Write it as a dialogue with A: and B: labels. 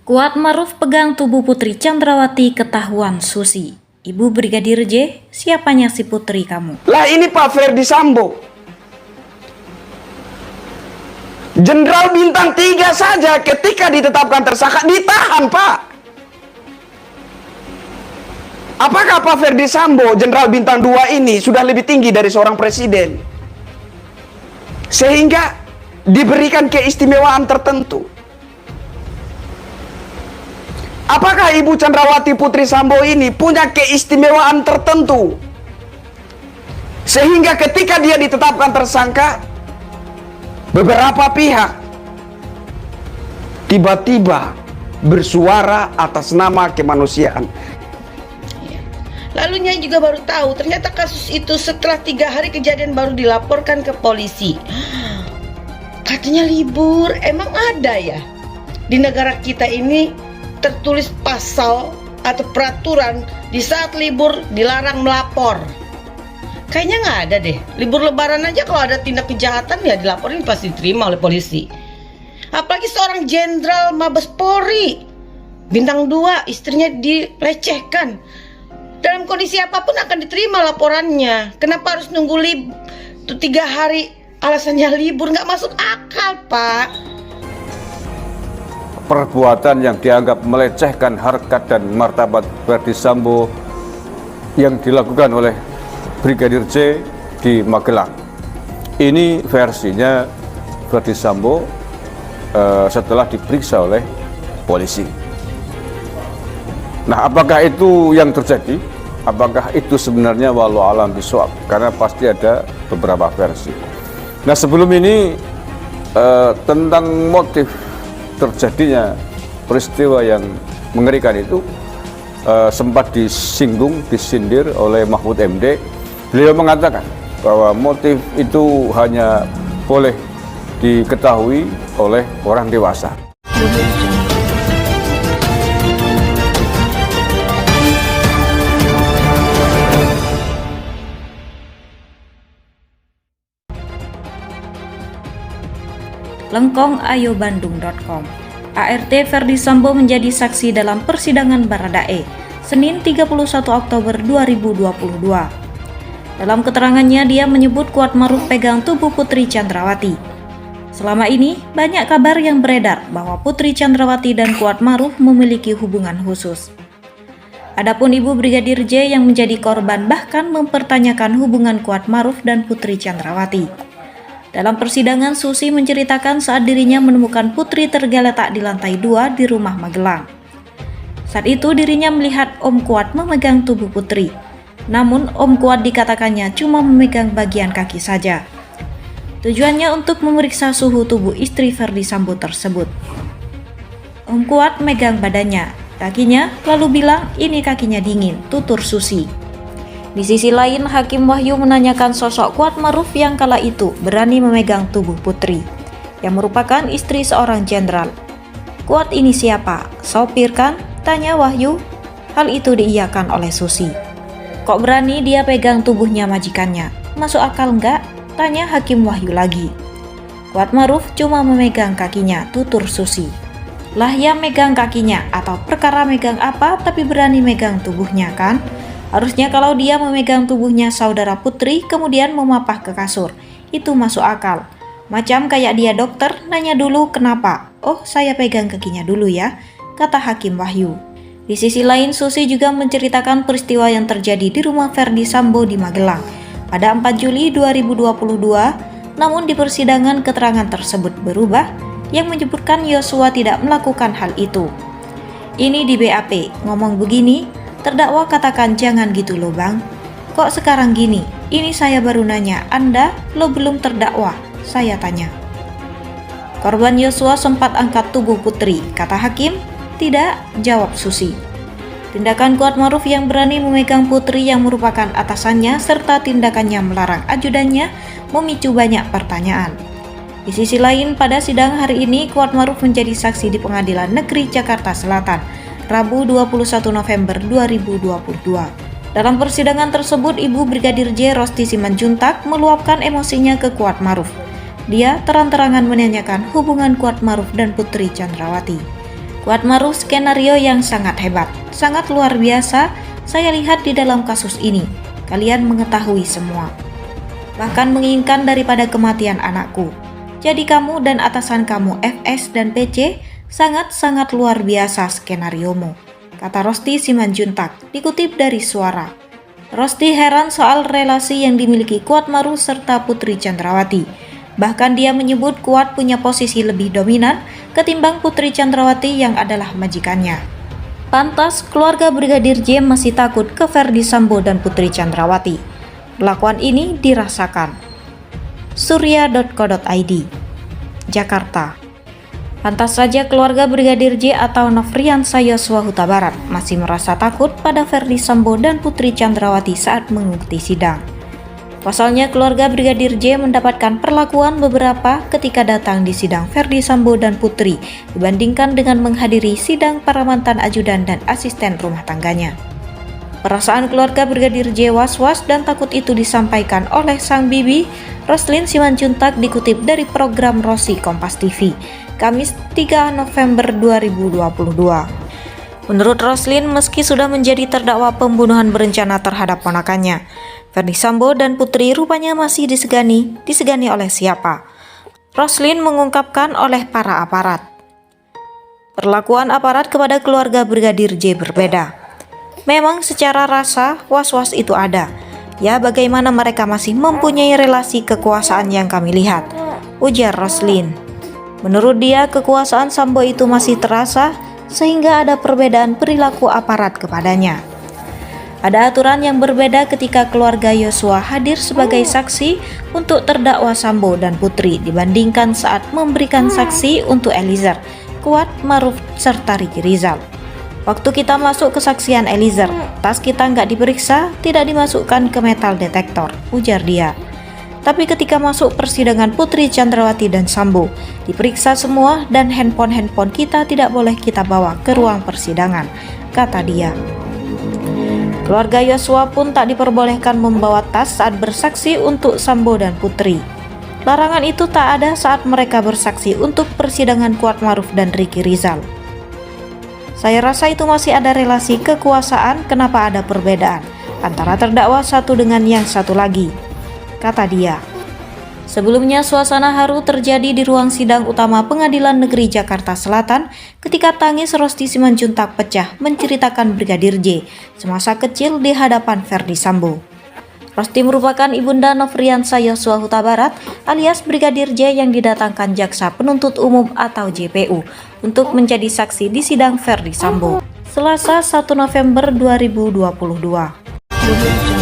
A: Kuat Maruf pegang tubuh Putri Chandrawati ketahuan Susi. Ibu Brigadir J, siapanya si putri kamu?
B: Lah ini Pak Ferdi Sambo. Jenderal bintang 3 saja ketika ditetapkan tersangka ditahan, Pak. Apakah Pak Ferdi Sambo, Jenderal bintang 2 ini sudah lebih tinggi dari seorang presiden? Sehingga diberikan keistimewaan tertentu. Apakah Ibu Chandrawati Putri Sambo ini punya keistimewaan tertentu? Sehingga ketika dia ditetapkan tersangka, beberapa pihak tiba-tiba bersuara atas nama kemanusiaan.
C: Lalunya juga baru tahu ternyata kasus itu setelah 3 hari kejadian baru dilaporkan ke polisi. Katanya libur, emang ada ya? Di negara kita ini tertulis pasal atau peraturan di saat libur dilarang melapor. Kayaknya nggak ada deh. Libur lebaran aja kalau ada tindak kejahatan ya dilaporin pasti diterima oleh polisi. Apalagi seorang jenderal Mabes Polri bintang 2 istrinya dilecehkan. Dalam kondisi apapun akan diterima laporannya. Kenapa harus nunggu 3 hari alasannya libur? Nggak masuk akal, Pak.
D: Perbuatan yang dianggap melecehkan harkat dan martabat Ferdi Sambo yang dilakukan oleh Brigadir J di Magelang. Ini versinya Ferdi Sambo setelah diperiksa oleh polisi. Nah, apakah itu yang terjadi? Apakah itu sebenarnya walau alam bisawab? Karena pasti ada beberapa versi. Nah, sebelum ini tentang motif terjadinya peristiwa yang mengerikan itu sempat disindir oleh Mahfud MD. Beliau mengatakan bahwa motif itu hanya boleh diketahui oleh orang dewasa.
A: lengkongayo.bandung.com. ART Ferdi Sambo menjadi saksi dalam persidangan Baradae, Senin 31 Oktober 2022. Dalam keterangannya, dia menyebut Kuat Maruf pegang tubuh Putri Chandrawati. Selama ini, banyak kabar yang beredar bahwa Putri Chandrawati dan Kuat Maruf memiliki hubungan khusus. Adapun Ibu Brigadir J yang menjadi korban bahkan mempertanyakan hubungan Kuat Maruf dan Putri Chandrawati. Dalam persidangan, Susi menceritakan saat dirinya menemukan Putri tergeletak di lantai 2 di rumah Magelang. Saat itu dirinya melihat Om Kuat memegang tubuh Putri. Namun Om Kuat dikatakannya cuma memegang bagian kaki saja. Tujuannya untuk memeriksa suhu tubuh istri Ferdi Sambo tersebut. Om Kuat megang badannya, kakinya, lalu bilang ini kakinya dingin, tutur Susi. Di sisi lain, Hakim Wahyu menanyakan sosok Kuat Maruf yang kala itu berani memegang tubuh Putri, yang merupakan istri seorang jenderal. Kuat ini siapa? Sopir kan? Tanya Wahyu. Hal itu diiyakan oleh Susi. Kok berani dia pegang tubuhnya majikannya? Masuk akal enggak? Tanya Hakim Wahyu lagi. Kuat Maruf cuma memegang kakinya, tutur Susi. Lah ya megang kakinya, atau perkara megang apa tapi berani megang tubuhnya kan? Harusnya kalau dia memegang tubuhnya saudara Putri kemudian memapah ke kasur, itu masuk akal. Macam kayak dia dokter, nanya dulu kenapa. Oh, saya pegang kakinya dulu ya, kata Hakim Wahyu. Di sisi lain, Susi juga menceritakan peristiwa yang terjadi di rumah Ferdi Sambo di Magelang pada 4 Juli 2022, namun di persidangan keterangan tersebut berubah yang menyebutkan Yosua tidak melakukan hal itu. Ini di BAP, ngomong begini, terdakwa katakan jangan gitu loh bang. Kok sekarang gini? Ini saya baru nanya, Anda lo belum terdakwa? Saya tanya. Korban Yosua sempat angkat tubuh Putri, kata Hakim. Tidak, jawab Susi. Tindakan Kuat Maruf yang berani memegang Putri yang merupakan atasannya serta tindakannya melarang ajudannya memicu banyak pertanyaan. Di sisi lain, pada sidang hari ini Kuat Maruf menjadi saksi di Pengadilan Negeri Jakarta Selatan, Rabu 21 November 2022. Dalam persidangan tersebut, Ibu Brigadir J Rosti Simanjuntak meluapkan emosinya ke Kuat Maruf. Dia terang-terangan menanyakan hubungan Kuat Maruf dan Putri Chandrawati. Kuatmaruf skenario yang sangat hebat, sangat luar biasa saya lihat di dalam kasus ini. Kalian mengetahui semua. Bahkan menginginkan daripada kematian anakku. Jadi kamu dan atasan kamu FS dan PC sangat-sangat luar biasa skenariomu, kata Rosti Simanjuntak, dikutip dari Suara. Rosti heran soal relasi yang dimiliki Kuatmaruf serta Putri Chandrawati. Bahkan dia menyebut Kuat punya posisi lebih dominan ketimbang Putri Chandrawati yang adalah majikannya. Pantas keluarga Brigadir J masih takut ke Ferdi Sambo dan Putri Chandrawati. Perlakuan ini dirasakan. Surya.co.id, Jakarta. Pantas saja keluarga Brigadir J atau Nofriansah Yosua Huta Barat masih merasa takut pada Ferdi Sambo dan Putri Chandrawati saat mengikuti sidang. Pasalnya keluarga Brigadir J mendapatkan perlakuan beberapa ketika datang di sidang Ferdi Sambo dan Putri dibandingkan dengan menghadiri sidang para mantan ajudan dan asisten rumah tangganya. Perasaan keluarga Brigadir J was-was dan takut itu disampaikan oleh sang bibi Roslin Simanjuntak dikutip dari program Rosi Kompas TV, Kamis 3 November 2022. Menurut Roslin, meski sudah menjadi terdakwa pembunuhan berencana terhadap ponakannya, Ferdi Sambo dan Putri rupanya masih disegani oleh siapa? Roslin mengungkapkan oleh para aparat. Perlakuan aparat kepada keluarga Brigadir J berbeda. Memang secara rasa was-was itu ada. Ya bagaimana mereka masih mempunyai relasi kekuasaan yang kami lihat, ujar Roslin. Menurut dia kekuasaan Sambo itu masih terasa sehingga ada perbedaan perilaku aparat kepadanya. Ada aturan yang berbeda ketika keluarga Yosua hadir sebagai saksi untuk terdakwa Sambo dan Putri dibandingkan saat memberikan saksi untuk Eliezer, Kuatmaruf serta Ricky Rizal. Waktu kita masuk kesaksian Eliezer, tas kita nggak diperiksa, tidak dimasukkan ke metal detektor, ujar dia. Tapi ketika masuk persidangan Putri Chandrawati dan Sambo, diperiksa semua dan handphone kita tidak boleh kita bawa ke ruang persidangan, kata dia. Keluarga Yosua pun tak diperbolehkan membawa tas saat bersaksi untuk Sambo dan Putri. Larangan itu tak ada saat mereka bersaksi untuk persidangan Kuatmaruf dan Ricky Rizal. Saya rasa itu masih ada relasi kekuasaan, kenapa ada perbedaan antara terdakwa satu dengan yang satu lagi, kata dia. Sebelumnya suasana haru terjadi di ruang sidang utama Pengadilan Negeri Jakarta Selatan ketika tangis Rosti Simanjuntak pecah menceritakan Brigadir J semasa kecil di hadapan Ferdi Sambo. Rosti merupakan ibunda Nofriansah Yosua Huta Barat alias Brigadir J yang didatangkan Jaksa Penuntut Umum atau JPU untuk menjadi saksi di sidang Ferdi Sambo, Selasa 1 November 2022.